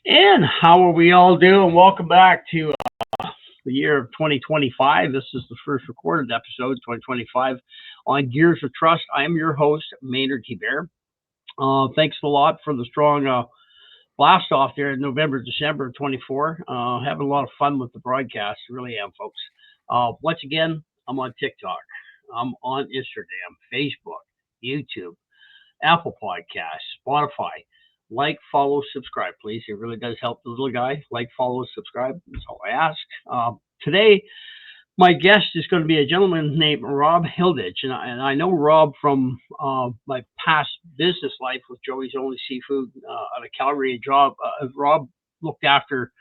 And how are we all doing? Welcome back to the year of 2025. This is the first recorded episode, 2025, on Gears of Trust. I am your host, Maynard Bear. Thanks a lot for the strong blast off there in November, December of 24. Having a lot of fun with the broadcast. Really am, folks. Once again, I'm on TikTok. I'm on Instagram, Facebook, YouTube, Apple Podcasts, Spotify. Like, follow, subscribe, please. It really does help the little guy. Like, follow, subscribe. That's all I ask. Today, my guest is going to be a gentleman named Rob Hilditch. And I know Rob from my past business life with Joey's Only Seafood at a Calgary job. Rob looked after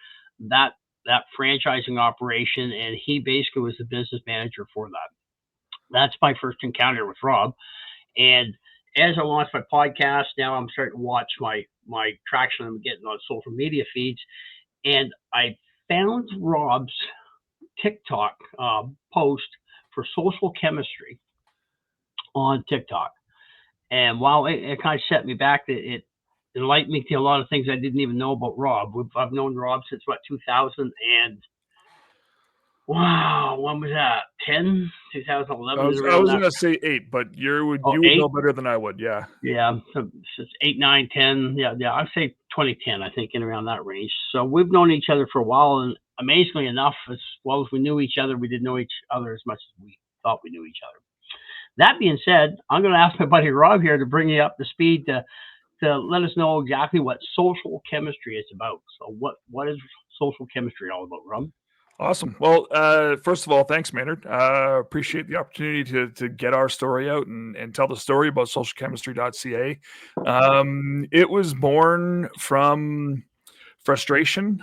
that franchising operation, and he basically was the business manager for that. That's my first encounter with Rob. And as I launched my podcast, now I'm starting to watch my traction I'm getting on social media feeds. And I found Rob's TikTok post for social chemistry on TikTok. And while it kind of set me back, it enlightened me to a lot of things I didn't even know about Rob. I've known Rob since, 2000 and wow, when was that? 2011? I was going to say 8, but you would know better than I would, yeah. Yeah, so it's 8, 9, 10. Yeah, I'd say 2010, I think, in around that range. So we've known each other for a while, and amazingly enough, as well as we knew each other, we didn't know each other as much as we thought we knew each other. That being said, I'm going to ask my buddy Rob here to bring you up to speed to let us know exactly what social chemistry is about. So what is social chemistry all about, Rob? Awesome. Well, first of all, thanks, Maynard. Appreciate the opportunity to get our story out and tell the story about socialchemistry.ca. It was born from frustration,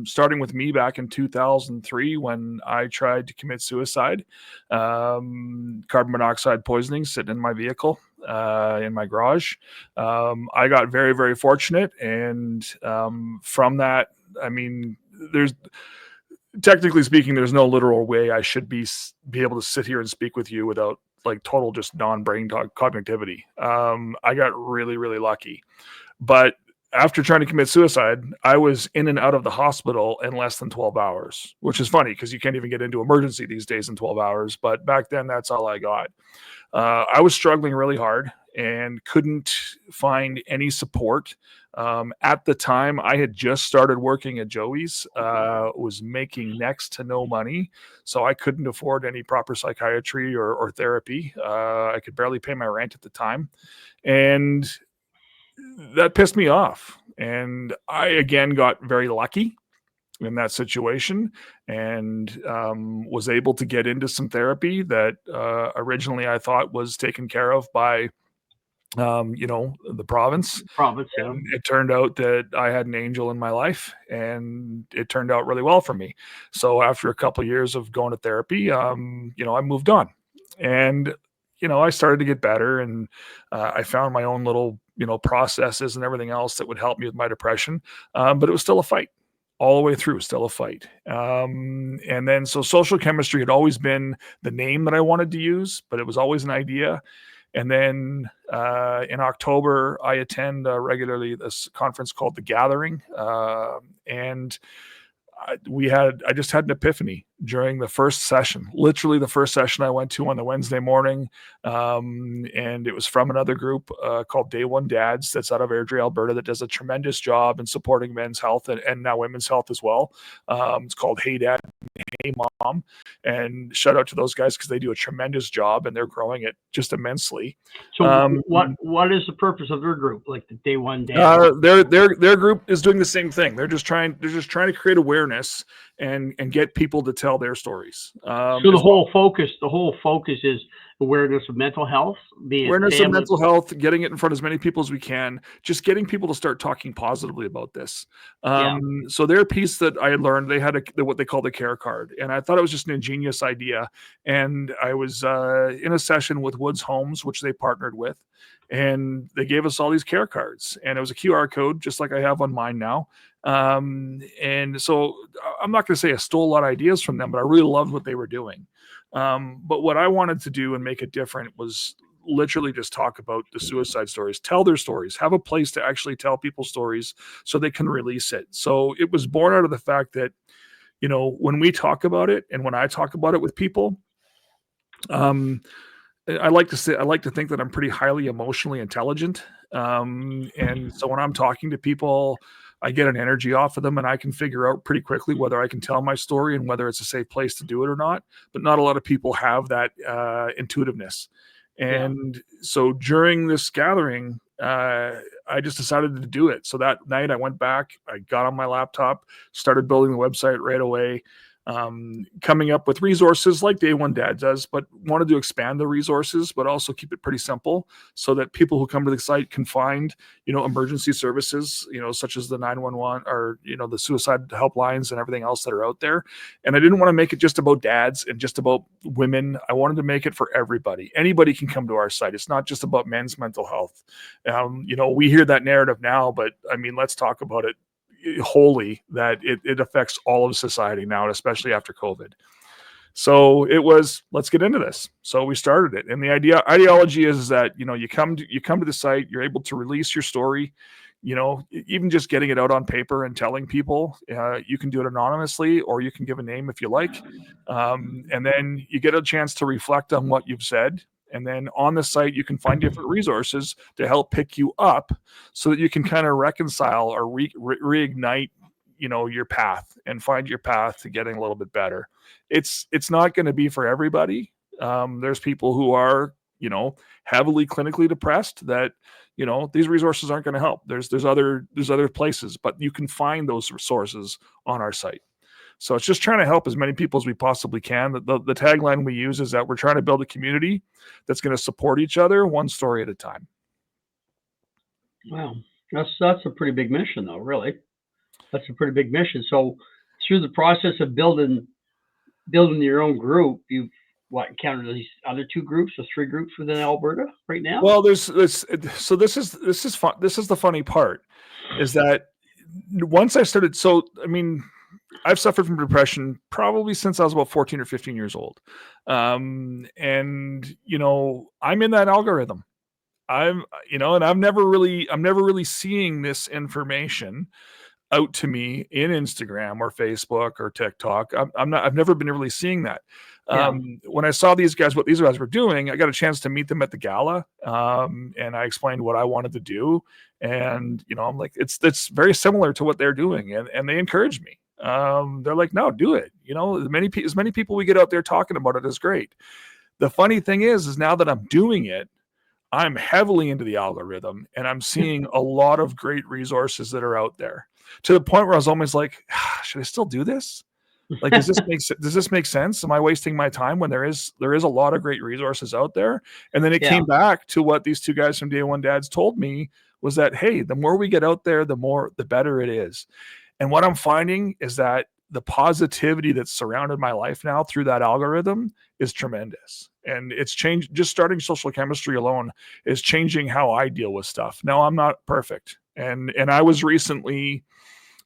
starting with me back in 2003 when I tried to commit suicide. Carbon monoxide poisoning sitting in my vehicle in my garage. I got very, very fortunate. And from that, I mean, technically speaking, there's no literal way I should be able to sit here and speak with you without like total just non-brain cognitivity. I got really, really lucky. But after trying to commit suicide, I was in and out of the hospital in less than 12 hours, which is funny because you can't even get into emergency these days in 12 hours. But back then, that's all I got. I was struggling really hard and couldn't find any support. At the time, I had just started working at Joey's, was making next to no money, so I couldn't afford any proper psychiatry or therapy. I could barely pay my rent at the time, and that pissed me off. And I, again, got very lucky in that situation and was able to get into some therapy that originally I thought was taken care of by the province. Yeah. It turned out that I had an angel in my life, and it turned out really well for me. So after a couple of years of going to therapy, I moved on, and I started to get better, and I found my own little processes and everything else that would help me with my depression. But it was still a fight. All the way through, still a fight. And then, so social chemistry had always been the name that I wanted to use, but it was always an idea. And then in October, I attend regularly this conference called The Gathering. And I just had an epiphany during the first session, literally the first session I went to on the Wednesday morning. And it was from another group called Day One Dads that's out of Airdrie, Alberta, that does a tremendous job in supporting men's health and now women's health as well. It's called Hey Dad, Hey Mom. And shout out to those guys because they do a tremendous job and they're growing it just immensely. So what is the purpose of their group, like the Day One Dads? Their group is doing the same thing. They're just trying to create awareness and get people to tell their stories. So the whole focus is awareness of mental health, of mental health, getting it in front of as many people as we can, just getting people to start talking positively about this. So their piece that I had learned, they had what they call the care card, and I thought it was just an ingenious idea. And I was in a session with Woods Homes, which they partnered with, and they gave us all these care cards, and it was a QR code, just like I have on mine now. And so I'm not going to say I stole a lot of ideas from them, but I really loved what they were doing. But what I wanted to do and make it different was literally just talk about the suicide stories, tell their stories, have a place to actually tell people's stories so they can release it. So it was born out of the fact that, when we talk about it and when I talk about it with people, I like to think that I'm pretty highly emotionally intelligent. And so when I'm talking to people, I get an energy off of them, and I can figure out pretty quickly whether I can tell my story and whether it's a safe place to do it or not. But not a lot of people have that intuitiveness. And so during this gathering, I just decided to do it. So that night I went back, I got on my laptop, started building the website right away. Coming up with resources like Day One Dad does, but wanted to expand the resources, but also keep it pretty simple so that people who come to the site can find, emergency services, such as the 911 or, the suicide helplines and everything else that are out there. And I didn't want to make it just about dads and just about women. I wanted to make it for everybody. Anybody can come to our site. It's not just about men's mental health. We hear that narrative now, but I mean, let's talk about it wholly, that it affects all of society now, and especially after COVID. So it was, let's get into this. So we started it. And the ideology is that, you come to the site, you're able to release your story, even just getting it out on paper and telling people. You can do it anonymously, or you can give a name if you like. And then you get a chance to reflect on what you've said. And then on the site, you can find different resources to help pick you up so that you can kind of reconcile or reignite, your path and find your path to getting a little bit better. It's not going to be for everybody. There's people who are, heavily clinically depressed that, these resources aren't going to help. There's other places, but you can find those resources on our site. So it's just trying to help as many people as we possibly can. The tagline we use is that we're trying to build a community that's going to support each other one story at a time. Wow. That's a pretty big mission, though, really. That's a pretty big mission. So through the process of building your own group, you've encountered these other 2 groups or 3 groups within Alberta right now? Well, this is fun. This is the funny part, is that once I started, I've suffered from depression probably since I was about 14 or 15 years old. And, I'm in that algorithm. And I'm never really seeing this information out to me in Instagram or Facebook or TikTok. I've never been really seeing that. When I saw what these guys were doing, I got a chance to meet them at the gala. And I explained what I wanted to do. And, I'm like, it's very similar to what they're doing. And they encouraged me. They're like, no, do it. As many people we get out there talking about it is great. The funny thing is now that I'm doing it, I'm heavily into the algorithm, and I'm seeing a lot of great resources that are out there, to the point where I was almost like, should I still do this? Like, does this make sense? Am I wasting my time when there is a lot of great resources out there? And then it came back to what these 2 guys from Day One Dads told me, was that, hey, the more we get out there, the better it is. And what I'm finding is that the positivity that's surrounded my life now through that algorithm is tremendous. And it's changed. Just starting social chemistry alone is changing how I deal with stuff. Now, I'm not perfect. And I was recently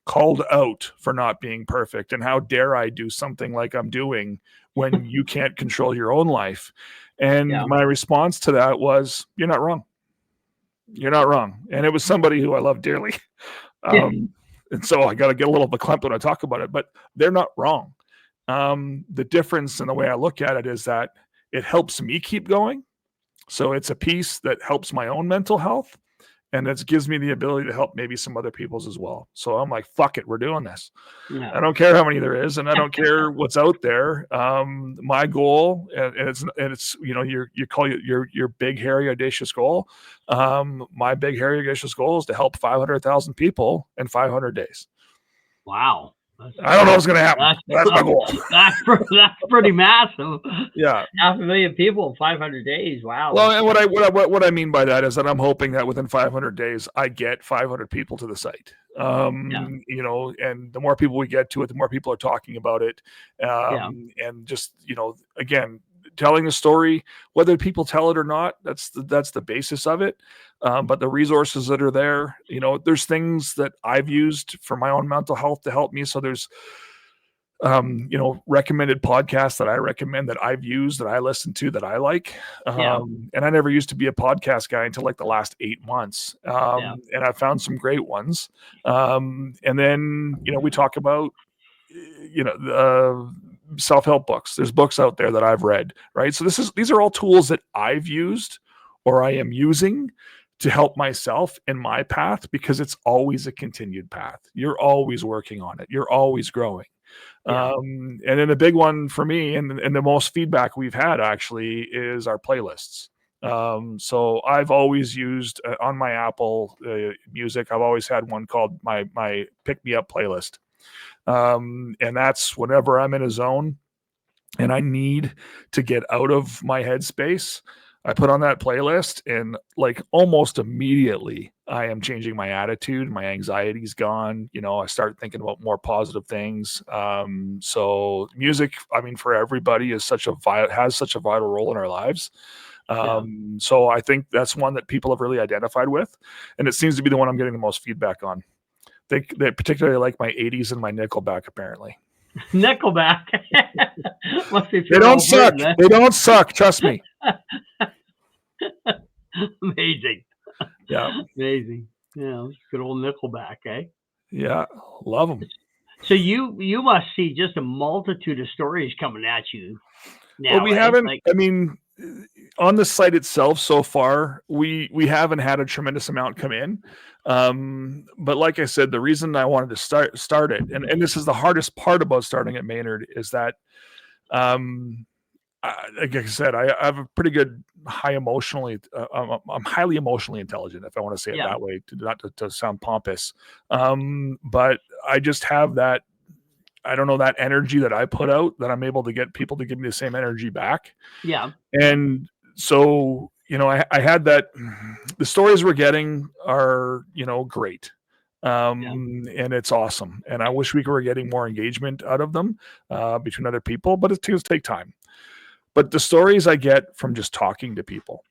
called out for not being perfect. And how dare I do something like I'm doing when you can't control your own life? And my response to that was, you're not wrong. You're not wrong. And it was somebody who I love dearly. And so I got to get a little verklempt when I talk about it, but they're not wrong. The difference in the way I look at it is that it helps me keep going. So it's a piece that helps my own mental health, and it gives me the ability to help maybe some other people's as well. So I'm like, fuck it, we're doing this. Yeah. I don't care how many there is, and I don't care what's out there. My goal, and it's you call it your big hairy audacious goal. My big hairy audacious goal is to help 500,000 people in 500 days. Wow. I don't know what's going to happen. That's my goal. That's pretty massive. Yeah. 500,000 people in 500 days. Wow. Well, and what I mean by that is that I'm hoping that within 500 days, I get 500 people to the site. And the more people we get to it, the more people are talking about it. And just, again, telling the story, whether people tell it or not, that's the basis of it. But the resources that are there, there's things that I've used for my own mental health to help me. So there's recommended podcasts that I recommend, that I've used, that I listen to, that I like. And I never used to be a podcast guy until like the last 8 months. And I found some great ones. And then, we talk about, self-help books. There's books out there that I've read, right? So these are all tools that I've used or I am using to help myself in my path, because it's always a continued path. You're always working on it. You're always growing. And then the big one for me, and the most feedback we've had actually, is our playlists. So I've always used on my Apple Music, I've always had one called my Pick Me Up playlist. And that's whenever I'm in a zone and I need to get out of my headspace, I put on that playlist, and like almost immediately I am changing my attitude. My anxiety's gone. I start thinking about more positive things. So music, for everybody, has such a vital role in our lives. So I think that's one that people have really identified with, and it seems to be the one I'm getting the most feedback on. They particularly like my 80s and my Nickelback, apparently. Nickelback. They don't suck. They don't suck. Trust me. Amazing. Yeah. Amazing. Yeah, good old Nickelback, eh? Yeah, love them. So you must see just a multitude of stories coming at you now. Well, we haven't. On the site itself so far, we haven't had a tremendous amount come in. But like I said, the reason I wanted to start it, and this is the hardest part about starting at Maynard, is that, like I said, I have a pretty good I'm highly emotionally intelligent, if I want to say it that way, to sound pompous. But I just have that, I don't know, that energy that I put out, that I'm able to get people to give me the same energy back. Yeah. And so, I had that. The stories we're getting are, great. And it's awesome. And I wish we were getting more engagement out of them between other people, but it does take time. But the stories I get from just talking to people,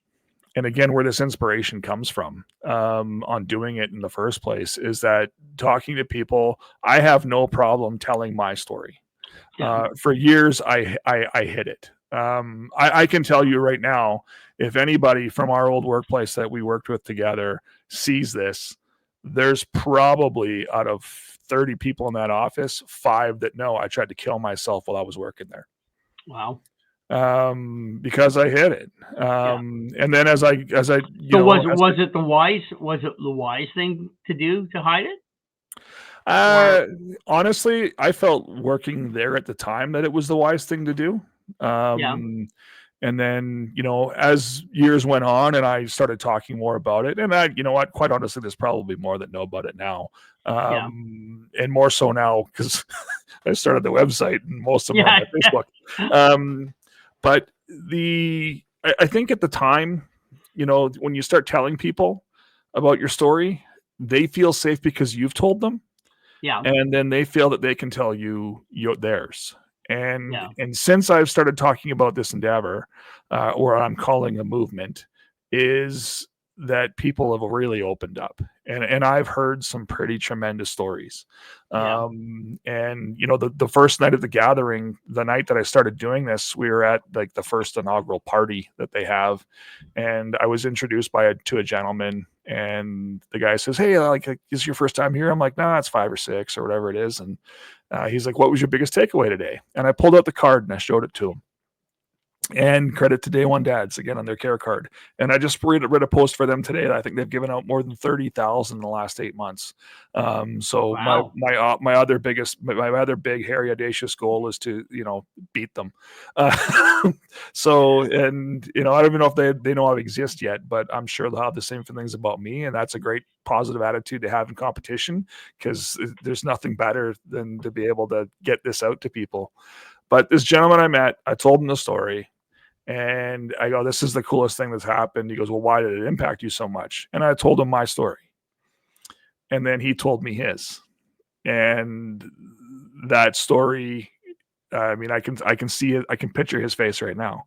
and again, where this inspiration comes from on doing it in the first place, is that talking to people, I have no problem telling my story. For years, I hid it. I can tell you right now, if anybody from our old workplace that we worked with together sees this, there's probably, out of 30 people in that office, 5 that know I tried to kill myself while I was working there. Wow. Because I hid it. And then as I was it the wise thing to do, to hide it? Honestly, I felt working there at the time that it was the wise thing to do. And then, as years went on and I started talking more about it, and quite honestly, there's probably more that know about it now. And more so now, because I started the website and most of them are on my Facebook. But I think at the time, when you start telling people about your story, they feel safe because you've told them. Yeah. And then they feel that they can tell you theirs. And since I've started talking about this endeavor, or I'm calling a movement, is that people have really opened up, and I've heard some pretty tremendous stories. And the first night of the gathering, the night that I started doing this, we were at like the first inaugural party that they have, and I was introduced to a gentleman, and the guy says, "Hey, like, is this your first time here?" I'm like, "Nah, it's 5 or 6 or whatever it is." And he's like, "What was your biggest takeaway today?" And I pulled out the card and I showed it to him. And credit to Day One Dads, again, on their care card. And I just read a post for them today that I think they've given out more than 30,000 in the last 8 months. So wow. my other big, hairy, audacious goal is to, beat them. So, and, I don't even know if they know I exist yet, but I'm sure they'll have the same feelings about me. And that's a great positive attitude to have in competition, because there's nothing better than to be able to get this out to people. But this gentleman I met, I told him the story. And I go, "This is the coolest thing that's happened." He goes, "Well, why did it impact you so much?" And I told him my story. And then he told me his. And that story, I can see it. I can picture his face right now.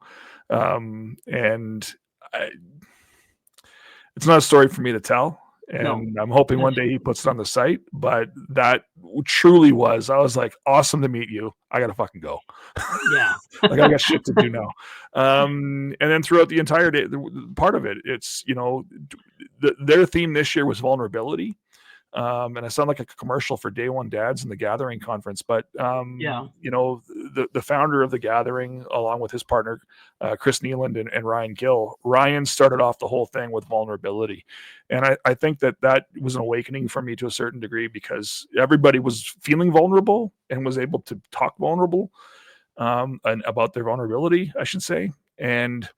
It's not a story for me to tell. And I'm hoping one day he puts it on the site. But that truly was. I was like, awesome to meet you. I gotta fucking go. Yeah. Like I got shit to do now. And then throughout the entire day, part of it, it's their theme this year was vulnerability. And I sound like a commercial for Day One Dads in the Gathering conference, but the founder of the Gathering, along with his partner Chris Nealand and Ryan Gill, Ryan started off the whole thing with vulnerability, and I think that was an awakening for me to a certain degree, because everybody was feeling vulnerable and was able to talk vulnerable and about their vulnerability, I should say, and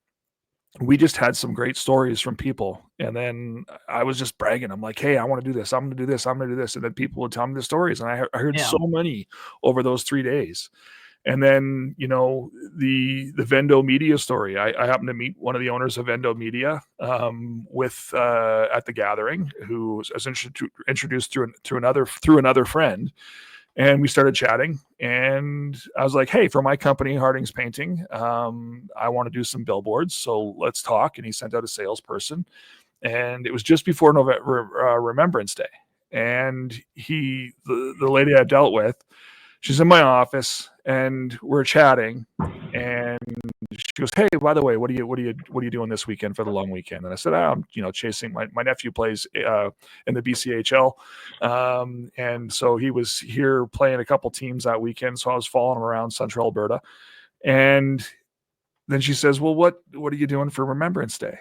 we just had some great stories from people. And then I was just bragging. I'm like, hey, I want to do this. I'm going to do this. I'm going to do this. And then people would tell me the stories. And I heard so many over those 3 days. And then, the Vendo Media story. I happened to meet one of the owners of Vendo Media at the Gathering, who was introduced through another friend. And we started chatting, and I was like, hey, for my company, Harding's Painting, I want to do some billboards. So let's talk. And he sent out a salesperson, and it was just before Remembrance Day. And the lady I dealt with, she's in my office, and we're chatting, and she goes, hey, by the way, what are you doing this weekend for the long weekend? And I said, I'm chasing my nephew plays in the BCHL, and so he was here playing a couple teams that weekend, so I was following him around Central Alberta. And then she says, well, what are you doing for Remembrance Day?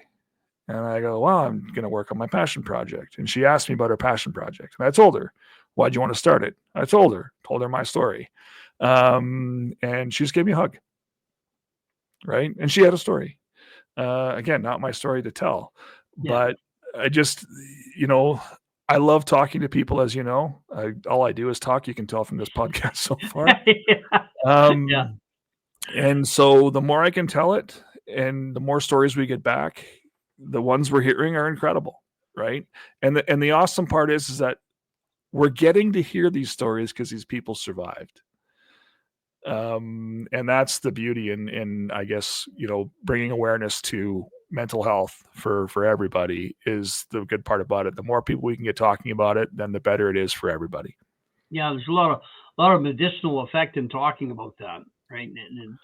And I go, well, I'm going to work on my passion project. And she asked me about her passion project, and I told her, why'd you want to start it? I told her my story. And she just gave me a hug. Right. And she had a story. Again, not my story to tell, but I just, I love talking to people, as you know. All I do is talk. You can tell from this podcast so far. And so the more I can tell it, and the more stories we get back, the ones we're hearing are incredible. Right. And the awesome part is that we're getting to hear these stories because these people survived. And that's the beauty in I guess, bringing awareness to mental health for everybody is the good part about it. The more people we can get talking about it, then the better it is for everybody. Yeah, there's a lot of medicinal effect in talking about that, right? And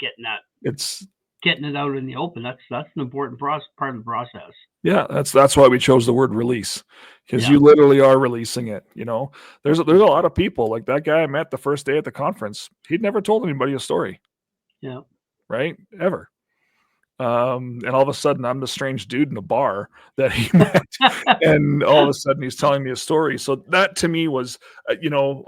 getting it out in the open. That's an important part of the process. Yeah, that's why we chose the word release, because you literally are releasing it. There's a lot of people, like that guy I met the first day at the conference. He'd never told anybody a story. Yeah. Right. Ever. And all of a sudden I'm the strange dude in a bar that he met, and all of a sudden he's telling me a story. So that to me was,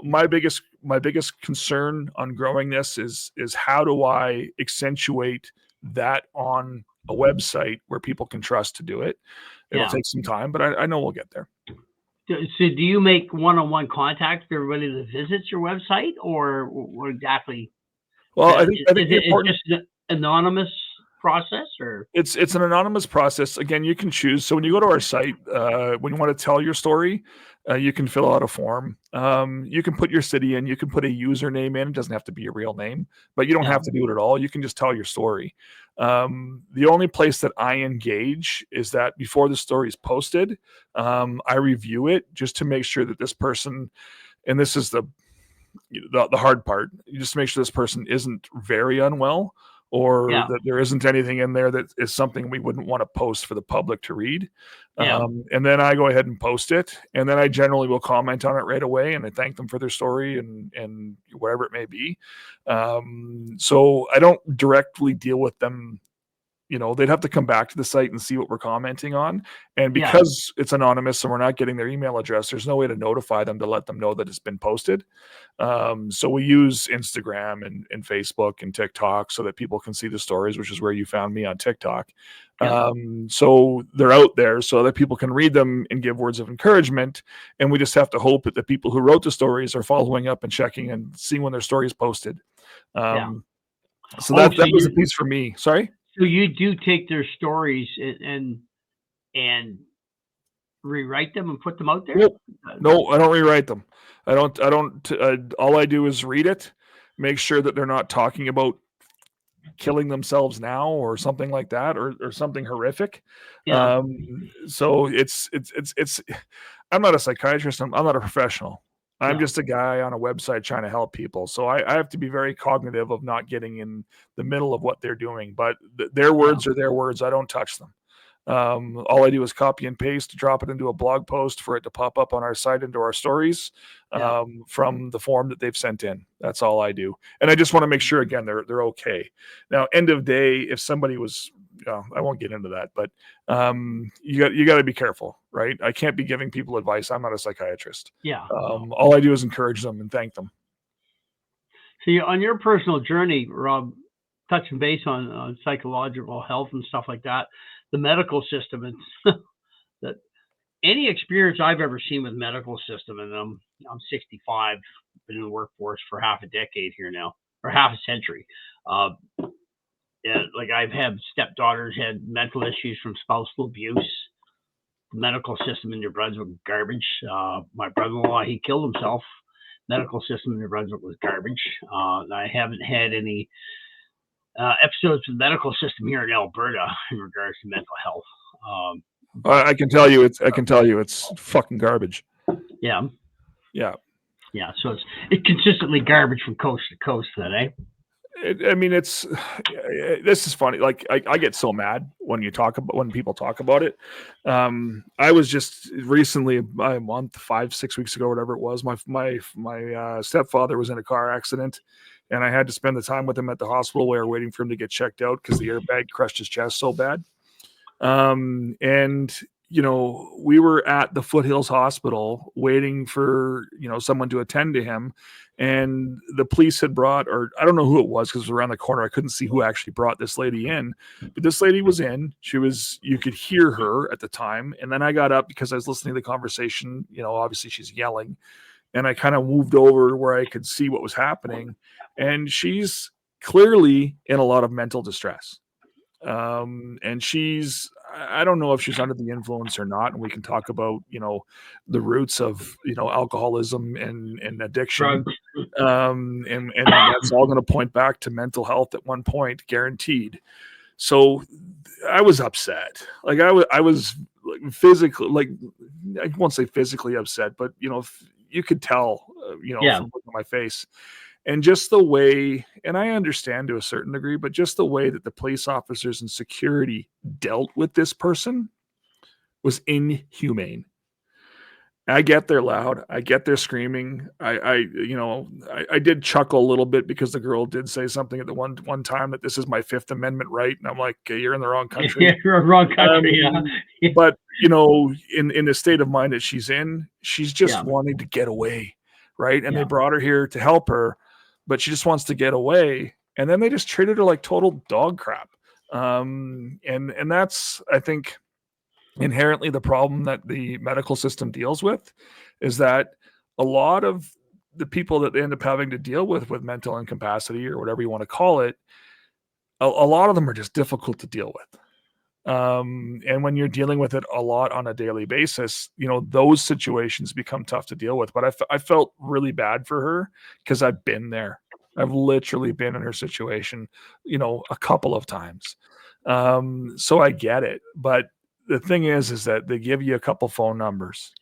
my biggest concern on growing this is how do I accentuate that on a website where people can trust to do it. It'll take some time, but I know we'll get there. So do you make one-on-one contact with everybody that visits your website, or what exactly? Well, I think it's just an anonymous process, or it's an anonymous process. Again, you can choose. So when you go to our site, when you want to tell your story, you can fill out a form. You can put your city in. You can put a username in. It doesn't have to be a real name, but you don't have to do it at all. You can just tell your story. The only place that I engage is that before the story is posted, I review it just to make sure that this person, and this is the hard part, just to make sure this person isn't very unwell, or that there isn't anything in there that is something we wouldn't want to post for the public to read. And then I go ahead and post it. And then I generally will comment on it right away, and I thank them for their story and whatever it may be. So I don't directly deal with them. They'd have to come back to the site and see what we're commenting on. And because it's anonymous and we're not getting their email address, there's no way to notify them to let them know that it's been posted. So we use Instagram and Facebook and TikTok so that people can see the stories, which is where you found me on TikTok. So they're out there so that people can read them and give words of encouragement. And we just have to hope that the people who wrote the stories are following up and checking and seeing when their story is posted. So that was a piece for me. Sorry? So you do take their stories and rewrite them and put them out there? No, I don't rewrite them. I don't. All I do is read it, make sure that they're not talking about killing themselves now or something like that, or something horrific. So it's. I'm not a psychiatrist. I'm not a professional. I'm Yeah. just a guy on a website trying to help people. So I have to be very cognitive of not getting in the middle of what they're doing. But their words are their words. I don't touch them. All I do is copy and paste, drop it into a blog post for it to pop up on our site into our stories from the form that they've sent in. That's all I do. And I just want to make sure, again, they're okay. Now, end of day, if somebody was, I won't get into that, but you got to be careful, right? I can't be giving people advice. I'm not a psychiatrist. Yeah. All I do is encourage them and thank them. See, on your personal journey, Rob, touching base on psychological health and stuff like that, the medical system, and that any experience I've ever seen with medical system, and I'm 65, been in the workforce for half a decade here now, or half a century. Like I've had stepdaughters had mental issues from spousal abuse. The medical system in New Brunswick was garbage. My brother-in-law, he killed himself. Medical system in New Brunswick was garbage. I haven't had any episodes of the medical system here in Alberta in regards to mental health. I can tell you it's fucking garbage. Yeah. So it's consistently garbage from coast to coast, then, eh? This is funny. Like I get so mad when people talk about it. I was just recently, a month, 5-6 weeks ago, whatever it was. My stepfather was in a car accident, and I had to spend the time with him at the hospital where waiting for him to get checked out because the airbag crushed his chest so bad. And we were at the Foothills Hospital waiting for, someone to attend to him. And the police had brought, or I don't know who it was because it was around the corner. I couldn't see who actually brought this lady in, but this lady was in. You could hear her at the time. And then I got up because I was listening to the conversation. Obviously she's yelling. And I kind of moved over where I could see what was happening. And she's clearly in a lot of mental distress. And I don't know if she's under the influence or not. And we can talk about, the roots of, alcoholism and addiction. And that's all going to point back to mental health at one point, guaranteed. So I was upset. Like I was physically, like, I won't say physically upset, but, you could tell, from looking at my face. And just the way, and I understand to a certain degree, but just the way that the police officers and security dealt with this person was inhumane. I get they're loud. I get they're screaming. I did chuckle a little bit because the girl did say something at the one time that this is my Fifth Amendment right. And I'm like, okay, you're in the wrong country. Yeah, you're in the wrong country, yeah. But, in the state of mind that she's in, she's just wanting to get away, right? And they brought her here to help her, but she just wants to get away. And then they just treated her like total dog crap. And that's, I think, inherently the problem that the medical system deals with, is that a lot of the people that they end up having to deal with mental incapacity or whatever you want to call it, a lot of them are just difficult to deal with. And when you're dealing with it a lot on a daily basis, those situations become tough to deal with. But I felt really bad for her because I've been there. I've literally been in her situation, a couple of times. So I get it. But the thing is that they give you a couple phone numbers,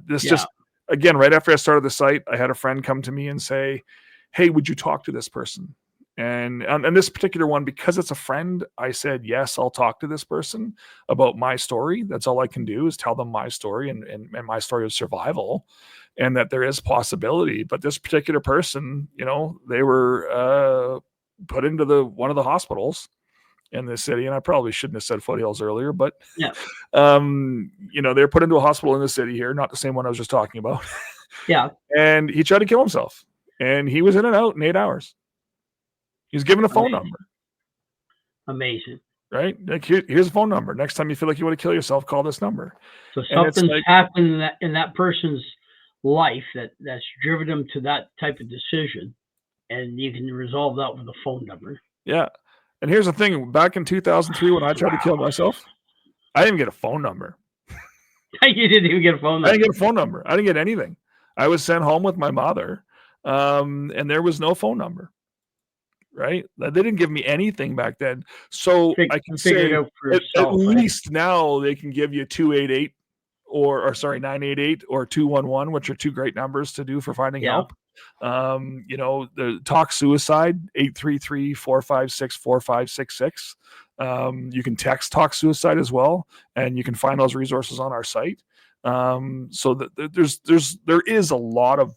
just, again, right after I started the site, I had a friend come to me and say, hey, would you talk to this person? And this particular one, because it's a friend, I said, yes, I'll talk to this person about my story. That's all I can do is tell them my story and my story of survival, and that there is possibility. But this particular person, they were put into one of the hospitals in the city. And I probably shouldn't have said Foothills earlier, but they're put into a hospital in the city here, not the same one I was just talking about. Yeah. And he tried to kill himself, and he was in and out in 8 hours. He's given a phone number. Amazing. Right? Like, here's a phone number. Next time you feel like you want to kill yourself, call this number. So something's happened in that person's life that's driven them to that type of decision, and you can resolve that with a phone number. Yeah. And here's the thing. Back in 2003, when I tried to kill myself, I didn't get a phone number. You didn't even get a phone number? I didn't get a phone number. I didn't get anything. I was sent home with my mother, and there was no phone number. Right? They didn't give me anything back then. So I can say at least now they can give you 288 or sorry, 988 or 211, which are two great numbers to do for finding help. The Talk Suicide, 833-456-4566. You can text Talk Suicide as well, and you can find those resources on our site. So that there is a lot of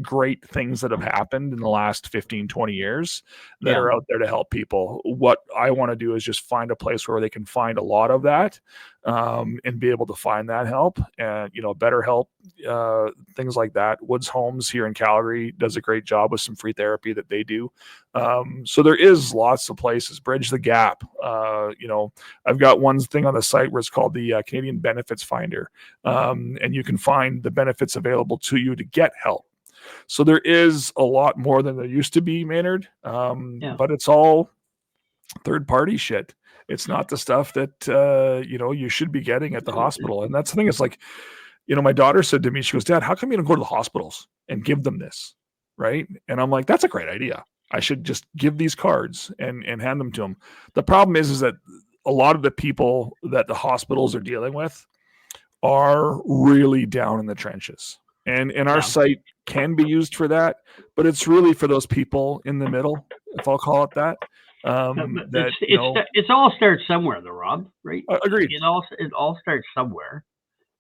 great things that have happened in the last 15, 20 years that are out there to help people. What I want to do is just find a place where they can find a lot of that, and be able to find that help, and, better help, things like that. Woods Homes here in Calgary does a great job with some free therapy that they do. So there is lots of places. Bridge the Gap. I've got one thing on the site where it's called the Canadian Benefits Finder, and you can find the benefits available to you to get help. So there is a lot more than there used to be, Maynard, but it's all third-party shit. It's not the stuff that, you should be getting at the hospital. And that's the thing. It's like, my daughter said to me, she goes, Dad, how come you don't go to the hospitals and give them this? Right. And I'm like, that's a great idea. I should just give these cards and hand them to them. The problem is that a lot of the people that the hospitals are dealing with are really down in the trenches. And our site can be used for that, but it's really for those people in the middle, if I'll call it that. It all starts somewhere, though, Rob. Right? Agreed. It all starts somewhere,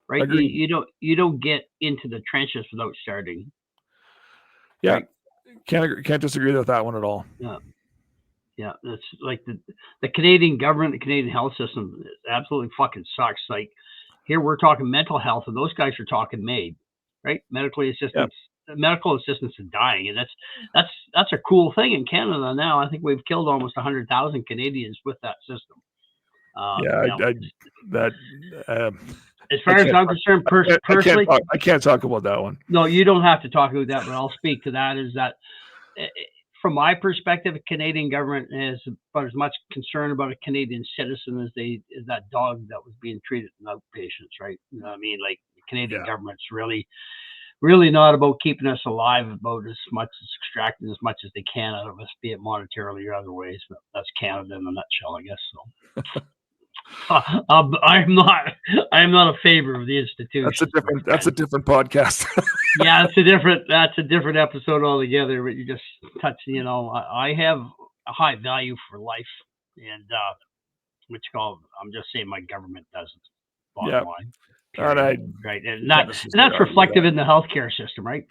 right? You don't get into the trenches without starting. Yeah, right? Can't disagree with that one at all. Yeah. That's like the Canadian government, the Canadian health system absolutely fucking sucks. Like here, we're talking mental health, and those guys are talking MAID, right? Medical assistance is dying, and that's a cool thing in Canada now. I think we've killed almost 100,000 Canadians with that system. As far as I'm concerned, personally, I can't talk about that one. No, you don't have to talk about that, but I'll speak to that. Is that from my perspective, the Canadian government has about as much concern about a Canadian citizen as that dog that was being treated in outpatients, right? You know what I mean? Like the Canadian government's really not about keeping us alive, about as much as extracting as much as they can out of us, be it monetarily or other ways. But that's Canada in a nutshell, I guess. So I'm not a favor of the institution. That's a different podcast. Yeah, that's a different episode altogether. But you just touched, I have a high value for life, and I'm just saying my government doesn't. Bottom line. Right, and that's reflective in the healthcare system, right?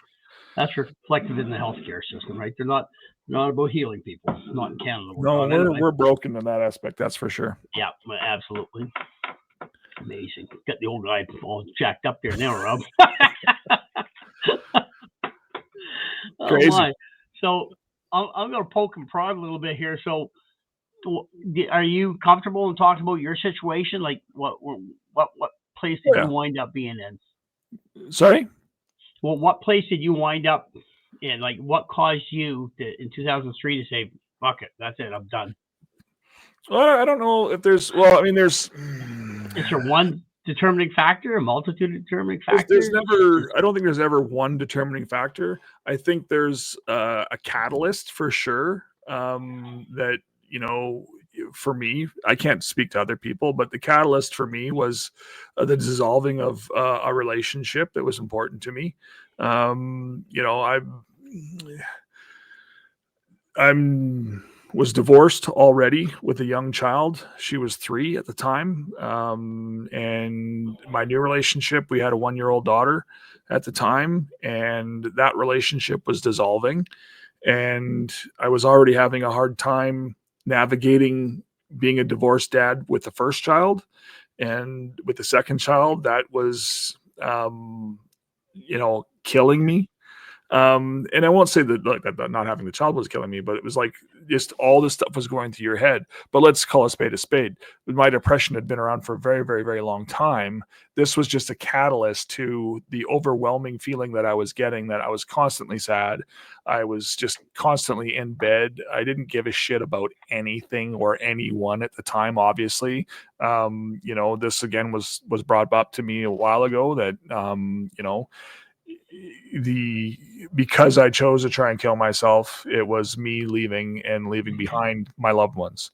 That's reflective in the healthcare system, right? They're not about healing people, not in Canada. We're broken in that aspect, that's for sure. Yeah, absolutely. Amazing. Got the old guy all jacked up there now, Rob. Crazy. Oh my. So I'm going to poke and prod a little bit here. So, are you comfortable in talking about your situation? Like, what place did you wind up being in? Sorry? Well, what place did you wind up in? Like, what caused you in 2003 to say, fuck it, that's it, I'm done? Well, I don't know if there's... Is there one determining factor, a multitude of determining factors? I don't think there's ever one determining factor. I think there's a catalyst for sure, that, for me, I can't speak to other people, but the catalyst for me was the dissolving of a relationship that was important to me. I was divorced already with a young child. She was 3 at the time. And my new relationship, we had a 1-year-old daughter at the time, and that relationship was dissolving. And I was already having a hard time navigating being a divorced dad with the first child, and with the second child, that was, killing me. And I won't say that not having the child was killing me, but it was like just all this stuff was going through your head. But let's call a spade a spade. My depression had been around for a very, very, very long time. This was just a catalyst to the overwhelming feeling that I was getting, that I was constantly sad. I was just constantly in bed. I didn't give a shit about anything or anyone at the time, obviously. This again was brought up to me a while ago that, because I chose to try and kill myself, it was me leaving behind my loved ones.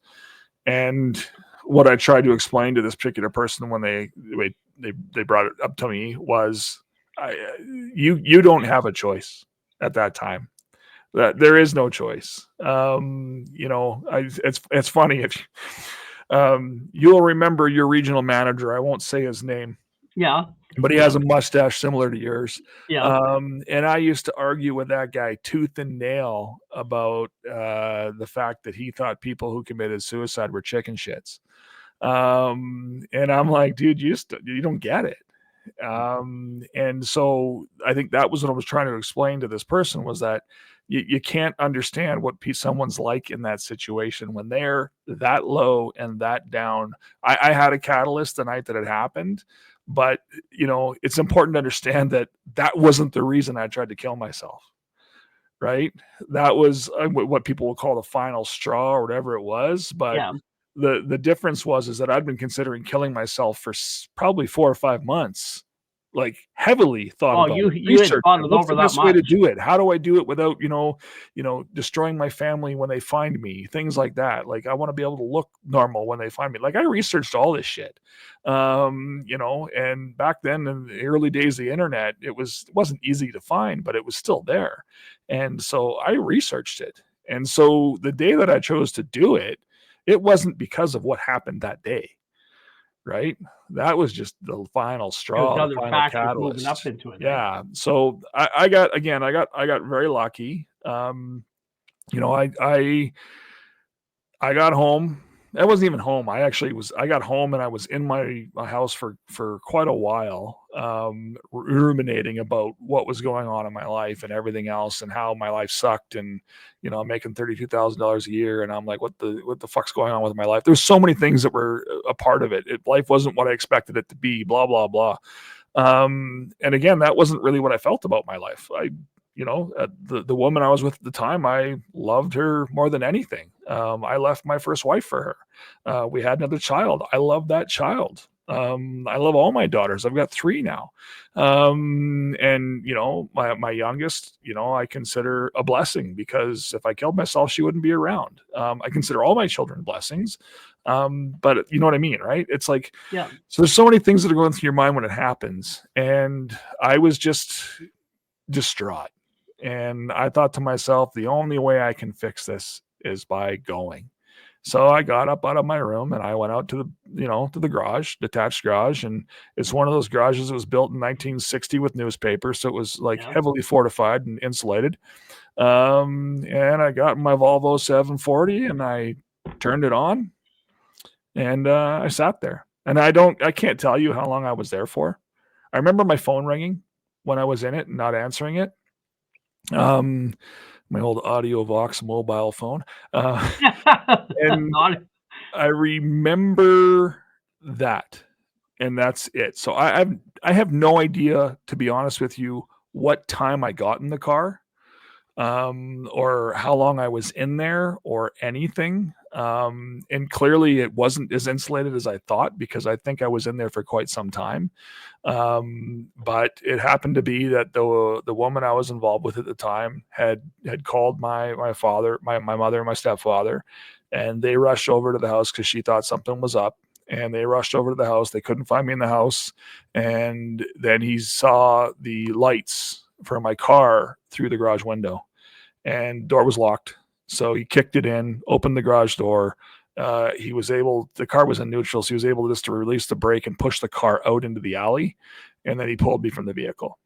And what I tried to explain to this particular person when they they brought it up to me was, you don't have a choice at that time. That there is no choice. It's funny if you'll remember your regional manager. I won't say his name. Yeah. But he has a mustache similar to yours. Yeah. And I used to argue with that guy tooth and nail about the fact that he thought people who committed suicide were chicken shits. And I'm like, dude, you don't get it. And so I think that was what I was trying to explain to this person, was that you can't understand what someone's like in that situation when they're that low and that down. I had a catalyst the night that it happened, but it's important to understand that wasn't the reason I tried to kill myself. Right? That was what people will call the final straw or whatever it was. But Yeah. the difference is that I'd been considering killing myself for probably 4 or 5 months, like heavily thought about you research. had thought it What's over the that best way much. to do it? How do I do it without destroying my family when they find me? Things like that. Like, I want to be able to look normal when they find me. Like, I researched all this shit. And back then in the early days of the internet, it wasn't easy to find, but it was still there. And so I researched it. And so the day that I chose to do it, it wasn't because of what happened that day, right? That was just the final straw, Other the final factors catalyst. moving up into it. Yeah. Right? So I got very lucky. I got home. I wasn't even home. I got home and I was in my house for quite a while, ruminating about what was going on in my life and everything else, and how my life sucked. And, I'm making $32,000 a year. And I'm like, what the fuck's going on with my life? There's so many things that were a part of it. Life wasn't what I expected it to be, blah, blah, blah. And again, that wasn't really what I felt about my life. The woman I was with at the time, I loved her more than anything. I left my first wife for her. We had another child. I love that child. I love all my daughters. I've got 3 now. And my youngest, I consider a blessing, because if I killed myself, she wouldn't be around. I consider all my children blessings. But you know what I mean, right? It's like, yeah. So there's so many things that are going through your mind when it happens. And I was just distraught. And I thought to myself, the only way I can fix this is by going. So I got up out of my room and I went out to the garage, detached garage. And it's one of those garages that was built in 1960 with newspaper. So it was heavily fortified and insulated. And I got my Volvo 740 and I turned it on and I sat there. And I can't tell you how long I was there for. I remember my phone ringing when I was in it and not answering it. My old Audio Vox mobile phone. And I remember that, and that's it. So I have no idea, to be honest with you, what time I got in the car, or how long I was in there or anything. And clearly it wasn't as insulated as I thought, because I think I was in there for quite some time. But it happened to be that the woman I was involved with at the time had called my father, my mother and my stepfather, and they rushed over to the house because she thought something was up. And they rushed over to the house. They couldn't find me in the house. And then he saw the lights for my car through the garage window, and door was locked. So he kicked it in, opened the garage door. The car was in neutral, so he was able just to release the brake and push the car out into the alley. And then he pulled me from the vehicle.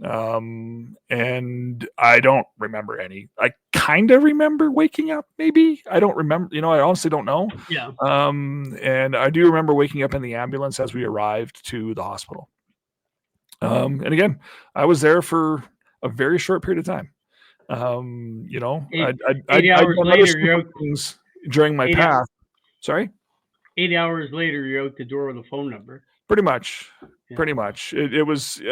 And I don't remember I kind of remember waking up, maybe. I don't remember, I honestly don't know. Yeah. And I do remember waking up in the ambulance as we arrived to the hospital. And again, I was there for a very short period of time. I'd done other stupid things during my path. Sorry? 8 hours later, you're out the door with a phone number. Pretty much. Yeah. Pretty much. It was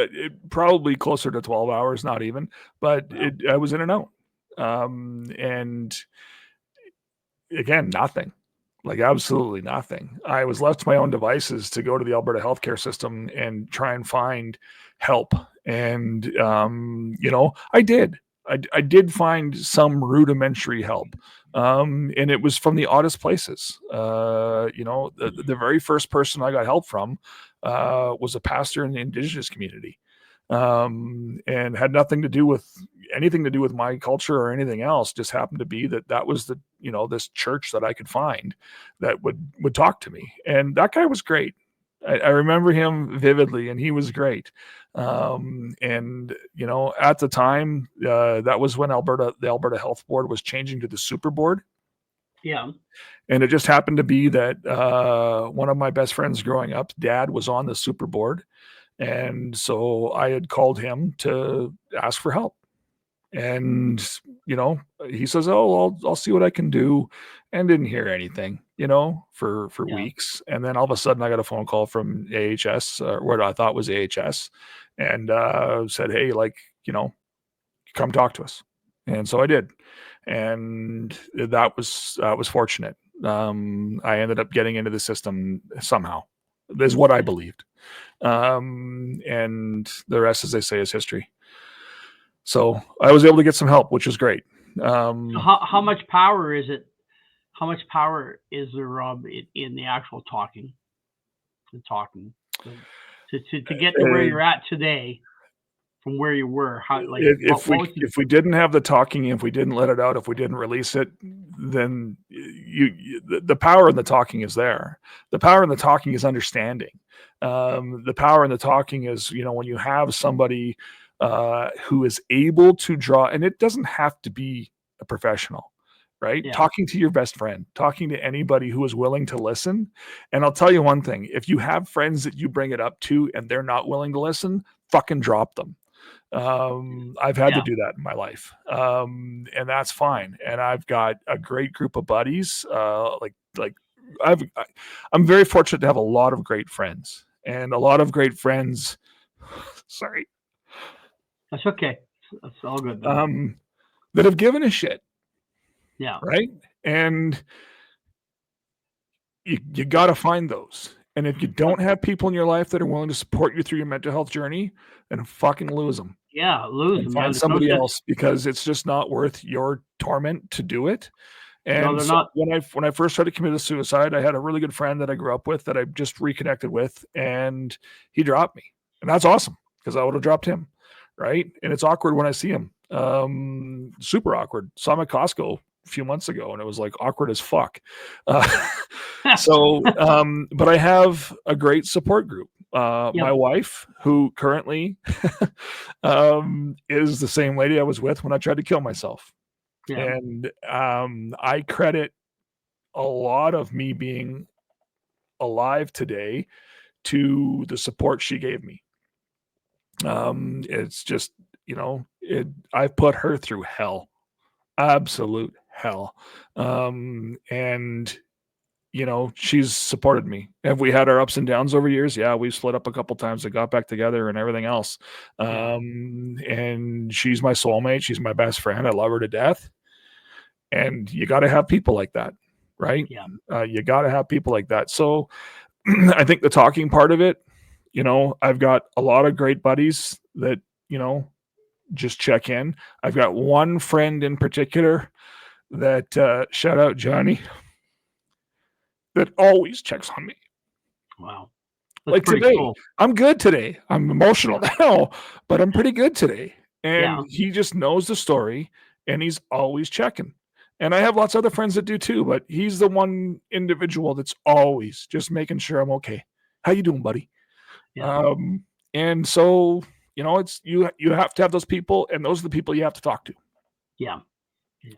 probably closer to 12 hours, not even, but wow. I was in and out. And again, nothing. Like, absolutely nothing. I was left to my own devices to go to the Alberta healthcare system and try and find help. And, I did. I did find some rudimentary help. And it was from the oddest places. The very first person I got help from was a pastor in the Indigenous community, and had nothing to do with anything to do with my culture or anything else. Just happened to be that was the this church that I could find that would talk to me, and that guy was great. I remember him vividly, and he was great. And at the time, that was when the Alberta Health Board was changing to the Super Board. Yeah. And it just happened to be that one of my best friends growing up, dad was on the Super Board. And so I had called him to ask for help. And, he says, "Oh, I'll see what I can do," and didn't hear anything, for weeks. And then all of a sudden I got a phone call from AHS, what I thought was AHS, and said, "Hey, come talk to us." And so I did. And that was fortunate. I ended up getting into the system somehow, is what I believed. And the rest, as they say, is history. So I was able to get some help, which was great. So how much power is it? How much power is there, Rob, in the actual talking? To get to where you're at today, from where you were. How, if we didn't have the talking, if we didn't let it out, if we didn't release it, then the power in the talking is there. The power in the talking is understanding. The power in the talking is, when you have somebody who is able to draw, and it doesn't have to be a professional, right? Yeah. Talking to your best friend, talking to anybody who is willing to listen. And I'll tell you one thing, if you have friends that you bring it up to and they're not willing to listen, fucking drop them. I've had to do that in my life. And that's fine. And I've got a great group of buddies. I'm very fortunate to have a lot of great friends, and a lot of great friends. Sorry. That's okay. That's all good. That have given a shit. Yeah. Right. And you got to find those. And if you don't have people in your life that are willing to support you through your mental health journay, then fucking lose them. Yeah, lose them. Find somebody else, because it's just not worth your torment to do it. And when I first started committing suicide, I had a really good friend that I grew up with that I just reconnected with, and he dropped me. And that's awesome, because I would have dropped him. Right. And it's awkward when I see him. Super awkward. Saw him at Costco a few months ago, and it was like awkward as fuck. But I have a great support group. My wife, who currently is the same lady I was with when I tried to kill myself. Yeah. And I credit a lot of me being alive today to the support she gave me. It's just, I've put her through hell, absolute hell. And she's supported me. Have we had our ups and downs over years? Yeah, we split up a couple times and got back together and everything else. And she's my soulmate. She's my best friend. I love her to death. And you got to have people like that, right? Yeah. You got to have people like that. So I think the talking part of it, I've got a lot of great buddies that, just check in. I've got one friend in particular that, shout out Johnny, that always checks on me. Wow. That's like today, cool. I'm good today. I'm emotional now, but I'm pretty good today. And he just knows the story, and he's always checking. And I have lots of other friends that do too, but he's the one individual that's always just making sure I'm okay. How you doing, buddy? Yeah. And so, it's you have to have those people, and those are the people you have to talk to. Yeah.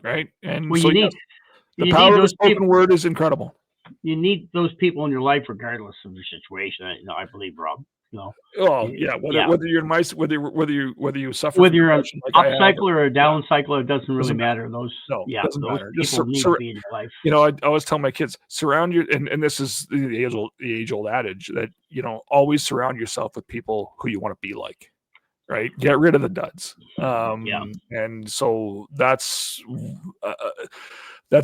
Right. And well, so the power of the spoken word is incredible. You need those people in your life, regardless of your situation. I believe, Rob. Oh yeah. Whether you're in my whether you suffer, whether you're an up cycler or a down cycler, it doesn't really matter. Those doesn't matter. People need to be in your life. I always tell my kids, surround your and this is the age old adage that always surround yourself with people who you want to be like. Right, get rid of the duds. And so that's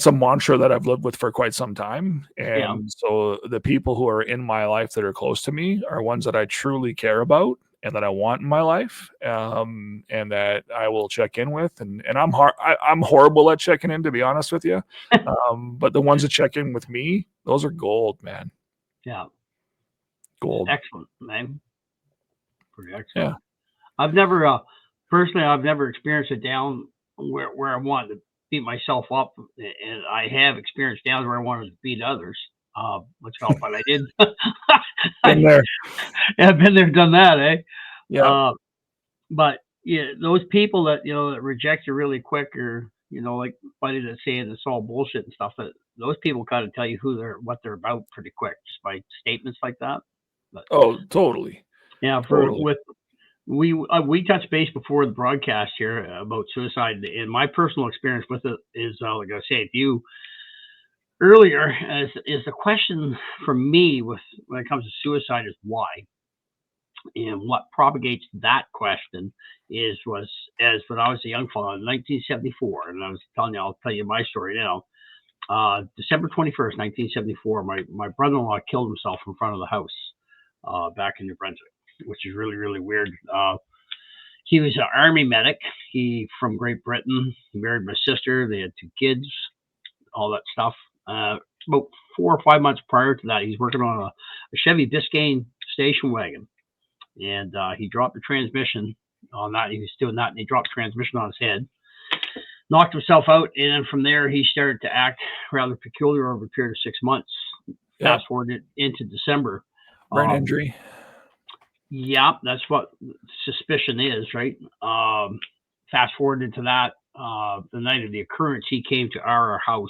a mantra that I've lived with for quite some time. And so the people who are in my life that are close to me are ones that I truly care about and that I want in my life, and that I will check in with. And I'm horrible at checking in, to be honest with you. But the ones that check in with me, those are gold, man. Yeah. Gold. Excellent, man. Pretty excellent. Yeah. I've never, personally, I've never experienced a down where I wanted to beat myself up, and I have experienced downs where I wanted to beat others. But I did. Been there. I've been there, done that, eh? Yeah. But yeah, those people that that reject you really quick, or like buddy that's saying it's all bullshit and stuff. That those people kind of tell you what they're about pretty quick just by statements like that. But Oh, totally. yeah, we touched base before the broadcast here about suicide, and my personal experience with it is like I said to you earlier, is the question for me when it comes to suicide is why. And what propagates that question was as when I was a young fellow in 1974, and I'll tell you my story now. December 21st, 1974, my brother-in-law killed himself in front of the house back in New Brunswick, which is really, really weird. He was an army medic. He from Great Britain. He married my sister. They had 2 kids, all that stuff. About 4 or 5 months prior to that, he's working on a Chevy Biscayne station wagon. And he dropped the transmission on that. He was doing that, and he dropped the transmission on his head, knocked himself out, and then from there he started to act rather peculiar over a period of 6 months. Yeah. Fast forward into December. Brain injury. Yeah, that's what suspicion is, right? Fast forward into that, the night of the occurrence, he came to our house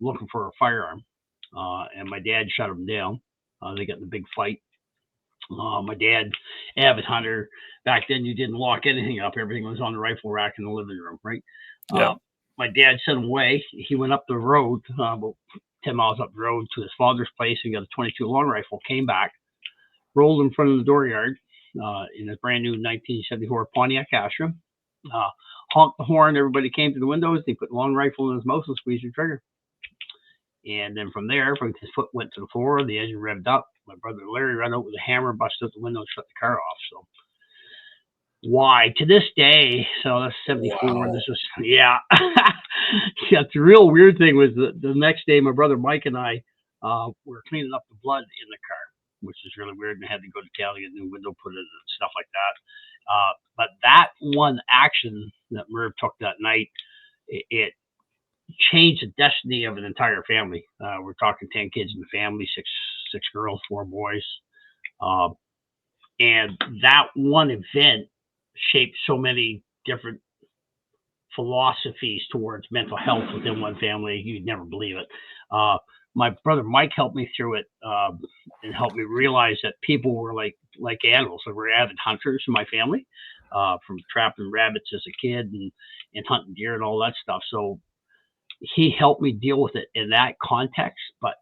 looking for a firearm, and my dad shut him down. They got in a big fight. My dad, avid hunter, back then you didn't lock anything up. Everything was on the rifle rack in the living room, right? Yeah. My dad sent him away. He went up the road, about 10 miles up the road to his father's place and got a 22 long rifle, came back, rolled in front of the dooryard in a brand new 1974 Pontiac Astra, honked the horn. Everybody came to the windows. He put the long rifle in his mouth and squeezed the trigger. And then from there, his foot went to the floor, the engine revved up. My brother Larry ran out with a hammer, busted out the window, and shut the car off. So why? To this day, so that's 74. Wow. This was, yeah. Yeah, the real weird thing was the next day, my brother Mike and I were cleaning up the blood in the car, which is really weird, and had to go to town to get a new window put in and stuff like that. But that one action that Merv took that night, it changed the destiny of an entire family. We're talking 10 kids in the family, six girls, 4 boys. And that one event shaped so many different philosophies towards mental health within one family. You'd never believe it. My brother Mike helped me through it and helped me realize that people were like animals. They were avid hunters in my family, from trapping rabbits as a kid and hunting deer and all that stuff. So he helped me deal with it in that context. But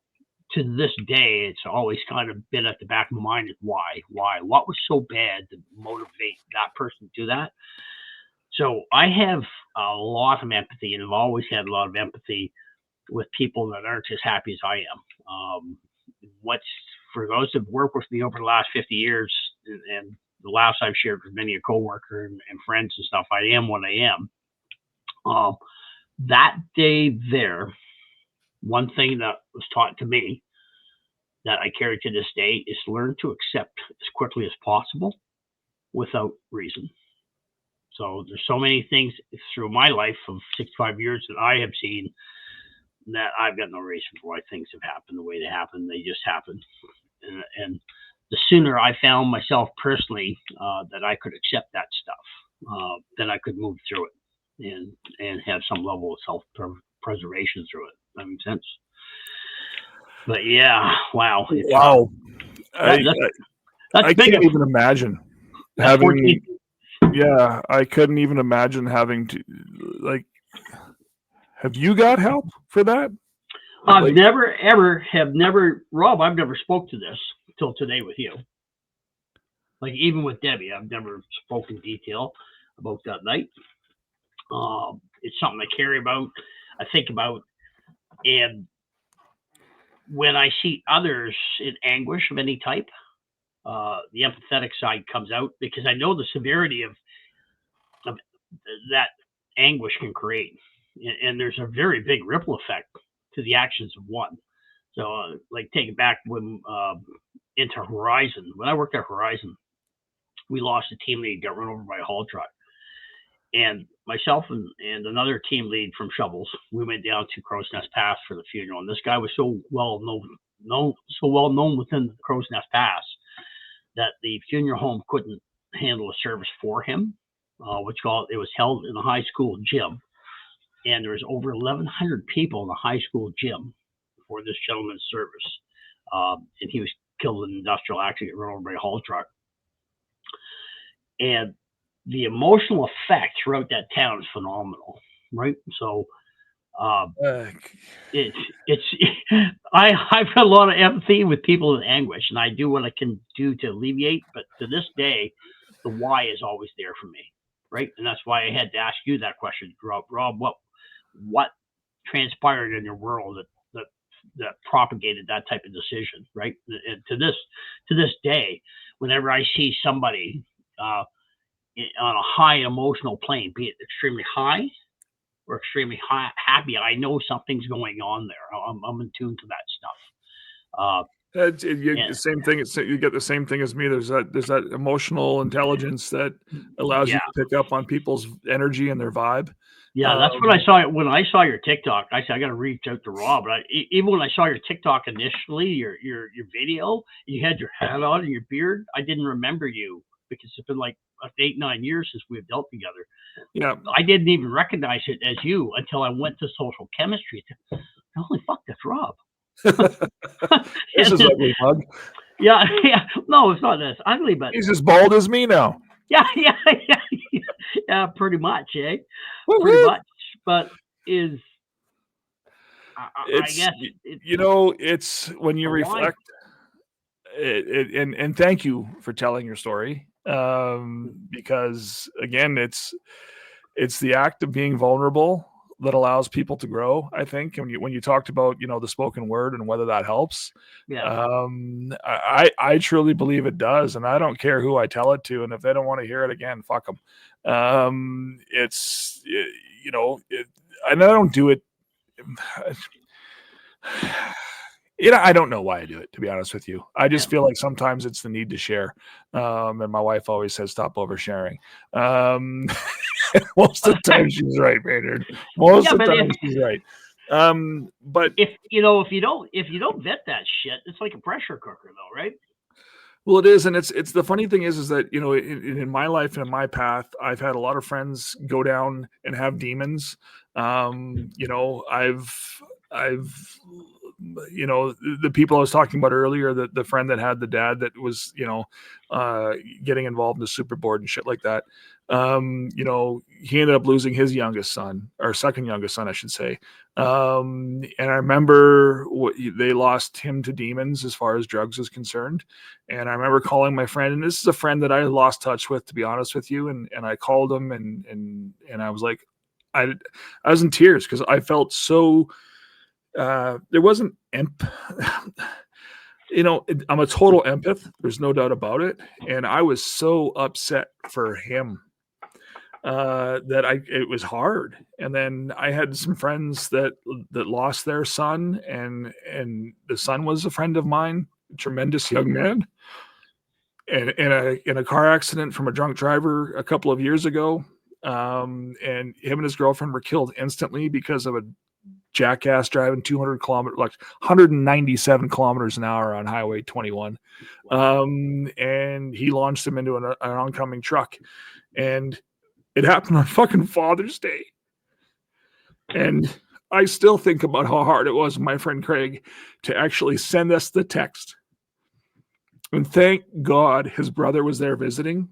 to this day, it's always kind of been at the back of my mind is why? What was so bad to motivate that person to do that? So I have a lot of empathy, and I've always had a lot of empathy with people that aren't as happy as I am. For those that have worked with me over the last 50 years, and the laughs I've shared with many a coworker and friends and stuff, I am what I am. That day there, one thing that was taught to me that I carry to this day is learn to accept as quickly as possible without reason. So there's so many things through my life of 65 years that I have seen that I've got no reason for why things have happened the way they happen. They just happen. And the sooner I found myself personally that I could accept that stuff, then I could move through it and have some level of self-preservation through it. That makes sense. But yeah, wow. Wow. I can't even imagine having 14. Yeah, I couldn't even imagine having to, like, have you got help for that? I've never, Rob, I've never spoke to this until today with you. Like, even with Debbie, I've never spoken in detail about that night. It's something I carry about, I think about, and when I see others in anguish of any type, the empathetic side comes out because I know the severity of that anguish can create. And there's a very big ripple effect to the actions of one. So, like, take it back when into Horizon. When I worked at Horizon, we lost a team lead, got run over by a haul truck. And myself and another team lead from Shovels, we went down to Crow's Nest Pass for the funeral. And this guy was so well known within the Crow's Nest Pass that the funeral home couldn't handle a service for him. It was held in a high school gym, and there was over 1,100 people in the high school gym for this gentleman's service. And he was killed in an industrial accident, run over by a haul truck. And the emotional effect throughout that town is phenomenal, right? So I've got a lot of empathy with people in anguish, and I do what I can do to alleviate. But to this day, the why is always there for me, right? And that's why I had to ask you that question, Rob. Rob, what transpired in your world that propagated that type of decision, right? And to this day, whenever I see somebody on a high emotional plane, be it extremely high or extremely happy, I know something's going on there. I'm in tune to that stuff. Same thing. You get the same thing as me. There's that emotional intelligence that allows you to pick up on people's energy and their vibe. Yeah, that's what I saw. When I saw your TikTok, I said I got to reach out to Rob. But even when I saw your TikTok initially, your video, you had your hat on and your beard. I didn't remember you because it's been like 8-9 years since we've dealt together. Yeah, I didn't even recognize it as you until I went to social chemistry. Holy fuck, that's Rob. This is ugly, Mug. Yeah. No, it's not this ugly, but he's as bald as me now. Yeah, pretty much, eh? Pretty much, but I guess it's when you reflect. And thank you for telling your story, because again, it's the act of being vulnerable that allows people to grow. I think when you talked about the spoken word and whether that helps, I truly believe it does, and I don't care who I tell it to, and if they don't want to hear it again, fuck them. And I don't do it. I don't know why I do it, to be honest with you. I just feel like sometimes it's the need to share. And my wife always says, stop oversharing. Most of the time she's right, Maynard. Most of the time she's right. But if you don't vet that shit, it's like a pressure cooker though, right? Well, it is. And it's the funny thing is that, in my life and in my path, I've had a lot of friends go down and have demons. The people I was talking about earlier, the friend that had the dad that was, getting involved in the super board and shit like that. He ended up losing his youngest son, or second youngest son, I should say. And I remember they lost him to demons as far as drugs is concerned. And I remember calling my friend, and this is a friend that I lost touch with, to be honest with you. And I called him and I was like, I was in tears because I felt so, there wasn't I'm a total empath. There's no doubt about it. And I was so upset for him that it was hard. And then I had some friends that lost their son, and the son was a friend of mine, a tremendous young man, and in a car accident from a drunk driver a couple of years ago. And him and his girlfriend were killed instantly because of a jackass driving 197 kilometers an hour on Highway 21. And he launched him into an oncoming truck. And it happened on fucking Father's Day. And I still think about how hard it was, my friend Craig, to actually send us the text. And thank God his brother was there visiting.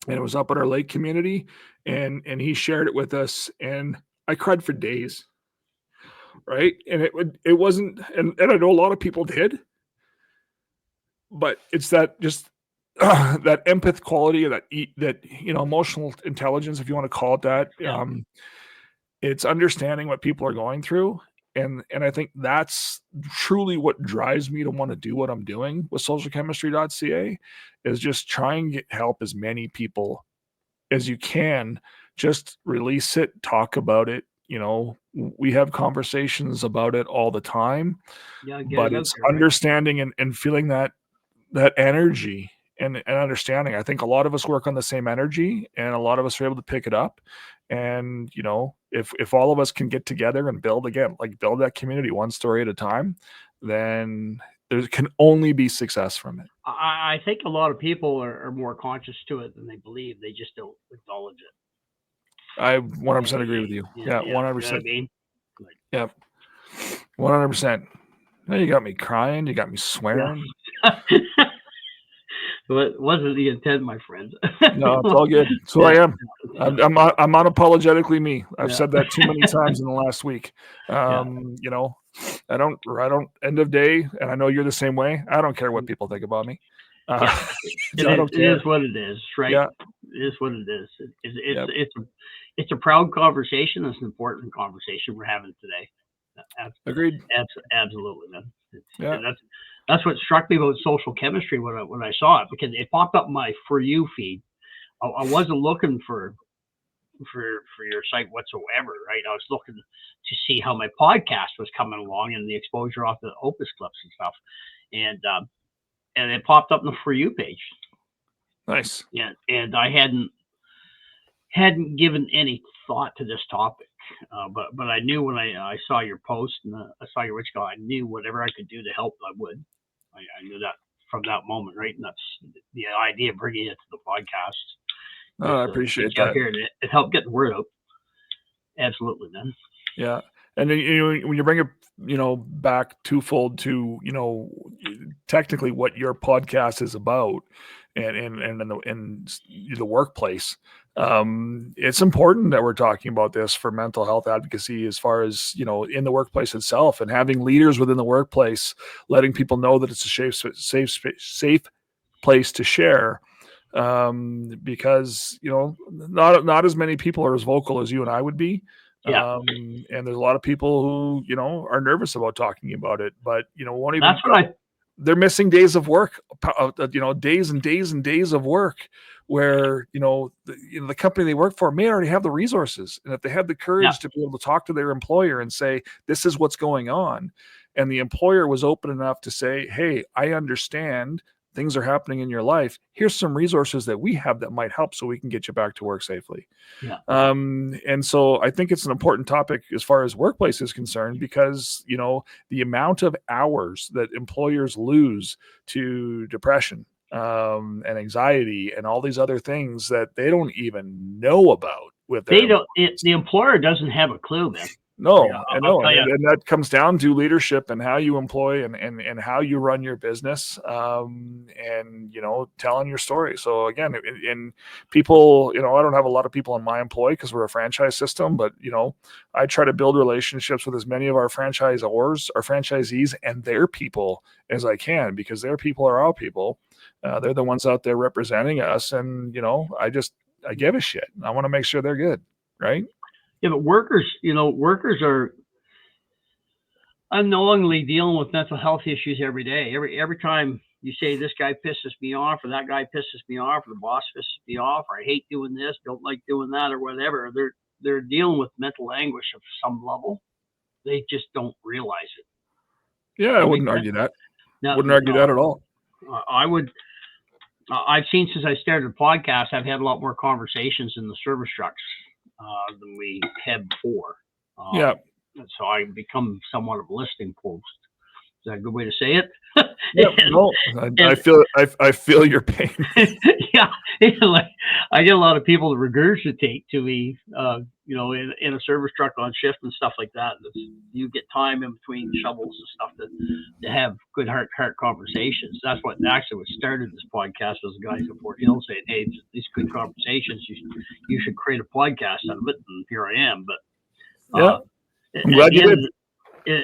And it was up at our lake community. And he shared it with us. And I cried for days. Right. And it wasn't, and I know a lot of people did, but it's that just that empath quality, that emotional intelligence, if you want to call it that. Yeah. It's understanding what people are going through. And I think that's truly what drives me to want to do what I'm doing with socialchemistry.ca, is just try and help as many people as you can. Just release it, talk about it. We have conversations about it all the time, but it's understanding and feeling that energy and understanding. I think a lot of us work on the same energy, and a lot of us are able to pick it up. And if all of us can get together and build that community one story at a time, then there can only be success from it. I think a lot of people are more conscious to it than they believe. They just don't acknowledge it. I 100% agree with you. Yeah, 100%. You know what I mean? Yeah, 100%. Now you got me crying. You got me swearing. Yeah. It wasn't the intent, my friends. No, it's all good. It's who I am. I'm unapologetically me. I've said that too many times in the last week. I don't end of day, and I know you're the same way. I don't care what people think about me. It is what it is, right? Yeah. It is what it is. It's a proud conversation. It's an important conversation we're having today. Agreed. Absolutely, man. That's what struck me about social chemistry when I saw it, because it popped up in my For You feed. I wasn't looking for your site whatsoever, right? I was looking to see how my podcast was coming along and the exposure off the Opus clips and stuff, and it popped up in the For You page. Nice. Yeah, and I hadn't given any thought to this topic, but I knew when I saw your post and I saw your Rich guy, I knew whatever I could do to help, I would. I knew that from that moment, right? And that's the idea of bringing it to the podcast. I appreciate that. Here, it helped get the word out. Absolutely, man. Yeah, and then, when you bring it, back twofold to technically what your podcast is about, and in the workplace, it's important that we're talking about this for mental health advocacy, as far as in the workplace itself, and having leaders within the workplace letting people know that it's a safe place to share. Because not as many people are as vocal as you and I would be. Yeah. And there's a lot of people who are nervous about talking about it, but won't even. That's what they're missing days of work, days and days and days of work, where the company they work for may already have the resources, and if they have the courage to be able to talk to their employer and say, this is what's going on, and the employer was open enough to say, hey, I understand things are happening in your life. Here's some resources that we have that might help, so we can get you back to work safely. Yeah. And so I think it's an important topic as far as workplace is concerned, because, the amount of hours that employers lose to depression, and anxiety and all these other things that they don't even know about with their the employer doesn't have a clue, man. No, I know. And that comes down to leadership and how you employ and how you run your business, and, telling your story. So again, in people, I don't have a lot of people in my employ because we're a franchise system, but, I try to build relationships with as many of our franchisors, our franchisees, and their people as I can, because their people are our people. They're the ones out there representing us. And, I give a shit. I want to make sure they're good. Right. Yeah, but workers are unknowingly dealing with mental health issues every day. Every time you say this guy pisses me off, or that guy pisses me off, or the boss pisses me off, or I hate doing this, don't like doing that, or whatever, they're dealing with mental anguish of some level. They just don't realize it. Yeah, I wouldn't argue that. Wouldn't argue that at all. I've seen, since I started the podcast, I've had a lot more conversations in the service trucks than we had before. So I become somewhat of a listening post. Is that a good way to say it? I feel your pain. Yeah, I get a lot of people to regurgitate to me, in a service truck on shift and stuff like that. You get time in between shovels and stuff to have good heart conversations. That's what started this podcast, was the guys at Fort Hill saying, "Hey, these good conversations. You should create a podcast out of it." And here I am. But I'm glad you did.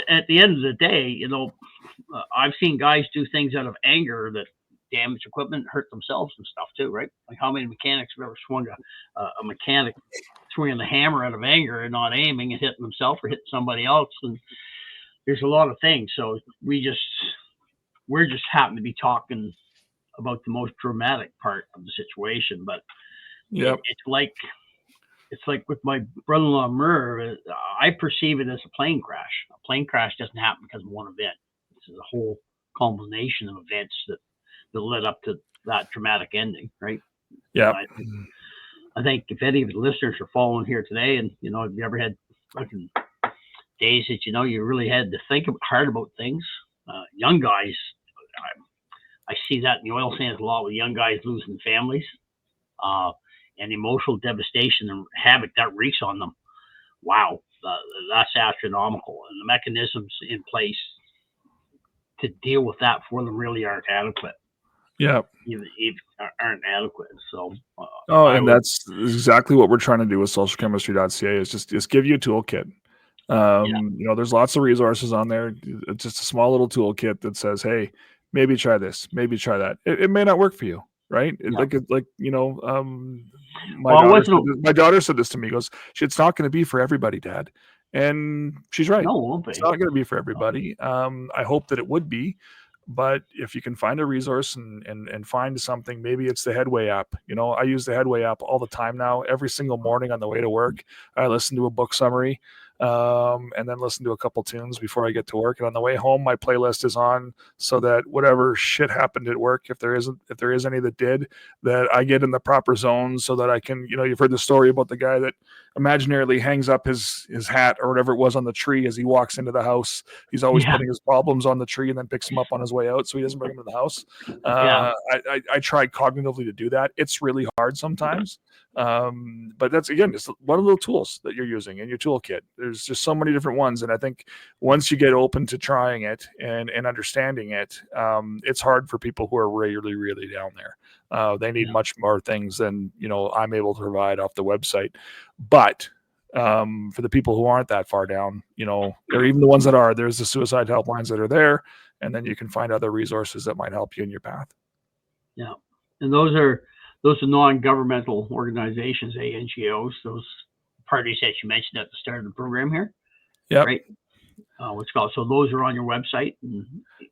At the end of the day, I've seen guys do things out of anger that damage equipment, hurt themselves and stuff too, right? Like, how many mechanics have ever swung a mechanic swinging the hammer out of anger and not aiming and hitting himself or hitting somebody else? And there's a lot of things. So we're just happen to be talking about the most dramatic part of the situation. But it's like with my brother-in-law Merv, I perceive it as a plane crash. A plane crash doesn't happen because of one event. This is a whole culmination of events that that led up to that dramatic ending, right? Yeah. I think if any of the listeners are following here today, and if you ever had fucking days that you really had to think hard about things, young guys, I see that in the oil sands a lot with young guys losing families, and emotional devastation and havoc that wreaks on them. Wow, that's astronomical, and the mechanisms in place to deal with that for them really aren't adequate. Yeah, even aren't adequate. So, and that's exactly what we're trying to do with socialchemistry.ca is just give you a toolkit. There's lots of resources on there. It's just a small little toolkit that says, hey, maybe try this, maybe try that. It may not work for you, right? My daughter said this to me. He goes, it's not going to be for everybody, Dad. And she's right. No, it won't be. It's not going to be for everybody. I hope that it would be. But if you can find a resource and find something, maybe it's the Headway app. I use the Headway app all the time now. Every single morning on the way to work, I listen to a book summary and then listen to a couple tunes before I get to work. And on the way home, my playlist is on so that whatever shit happened at work, if there is any that did, that I get in the proper zone so that I can, you've heard the story about the guy that imaginarily hangs up his hat or whatever it was on the tree as he walks into the house. He's always putting his problems on the tree and then picks them up on his way out so he doesn't bring them to the house. I tried cognitively to do that. It's really hard sometimes. But that's, again, just one of the tools that you're using in your toolkit. There's just so many different ones. And I think once you get open to trying it and understanding it, it's hard for people who are really, really down there. They need much more things than, I'm able to provide off the website. But for the people who aren't that far down, or even the ones that are, there's the suicide helplines that are there. And then you can find other resources that might help you in your path. Yeah. And those are non-governmental organizations, NGOs, those parties that you mentioned at the start of the program here. Yeah. Right. What's called. So those are on your website.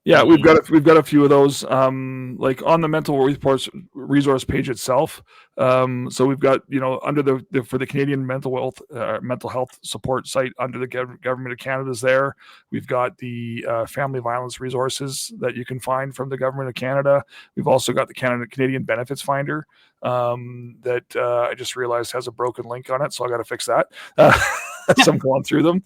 Yeah, we've got a few of those, like on the mental resource page itself. So we've got, under for the Canadian mental health support site under the Government of Canada's there. We've got the family violence resources that you can find from the Government of Canada. We've also got the Canadian Benefits Finder that I just realized has a broken link on it, so I got to fix that. So I'm going through them.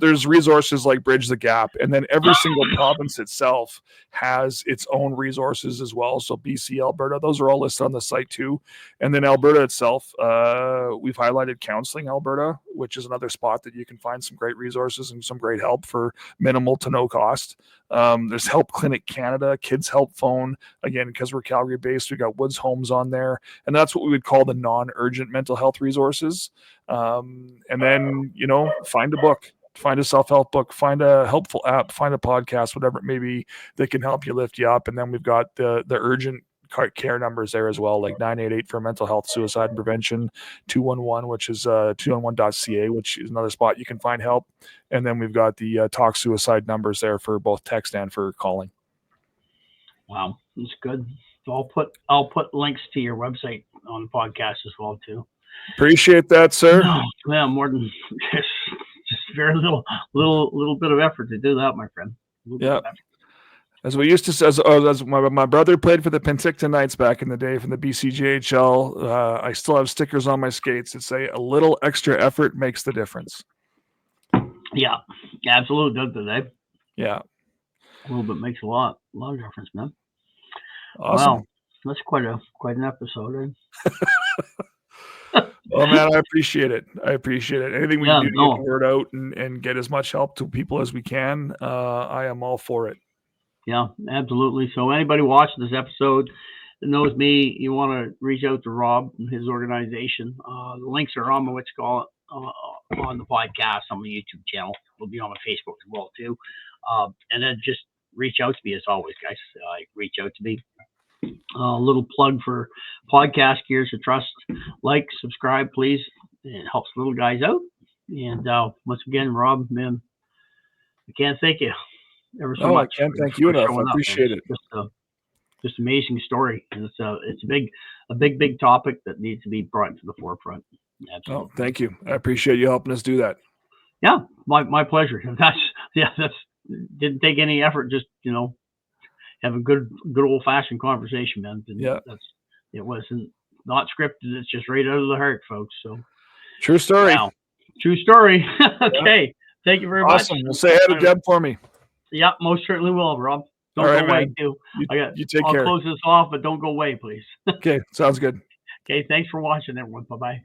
There's resources like Bridge the Gap, and then every single province itself has its own resources as well. So BC, Alberta, those are all listed on the site too. And then Alberta itself, we've highlighted Counseling Alberta, which is another spot that you can find some great resources and some great help for minimal to no cost. There's Help Clinic Canada, Kids Help Phone. Again, because we're Calgary based, we got Woods Homes on there, and that's what we would call the non-urgent mental health resources. And then, find a book, find a self-help book, find a helpful app, find a podcast, whatever it may be that can help you lift you up. And then we've got the urgent care numbers there as well, like 988 for mental health, suicide and prevention, 211, which is 211.ca, which is another spot you can find help. And then we've got the talk suicide numbers there for both text and for calling. Wow, that's good. So I'll put links to your website on the podcast as well too. Appreciate that, sir. Yeah, more than just very little bit of effort to do that, my friend. Yeah. As we used to say, as my brother played for the Penticton Knights back in the day from the BCJHL. I still have stickers on my skates that say a little extra effort makes the difference. Yeah, absolutely does today. Yeah. A little bit makes a lot of difference, man. Awesome. Wow. That's quite an episode, eh? Well, man, I appreciate it. Anything we can do to get the word out and get as much help to people as we can, I am all for it. Yeah, absolutely. So anybody watching this episode that knows me, you want to reach out to Rob and his organization. The links are on on the podcast, on my YouTube channel. We'll be on my Facebook as well too. And then just reach out to me as always, guys. Reach out to me. A little plug for podcast Gears of Trust. Like, subscribe, please. It helps little guys out. And once again, Rob, man, I can't thank you ever so much. I can't thank you enough. I appreciate it. Just amazing story. And it's a big topic that needs to be brought to the forefront. Absolutely. Oh, thank you. I appreciate you helping us do that. Yeah, my pleasure. That's didn't take any effort. Just have a good old fashioned conversation, man. And Yeah. it wasn't not scripted. It's just right out of the heart, folks. So True story. wow. True story. Okay. Thank you very Awesome. much. We'll say hi to Deb for me. Yeah, most certainly will, Rob. Don't All right, go away, man. too. You take I'll care. close this off, but don't go away, please. Okay. Sounds good. Okay, thanks for watching, everyone. Bye-bye.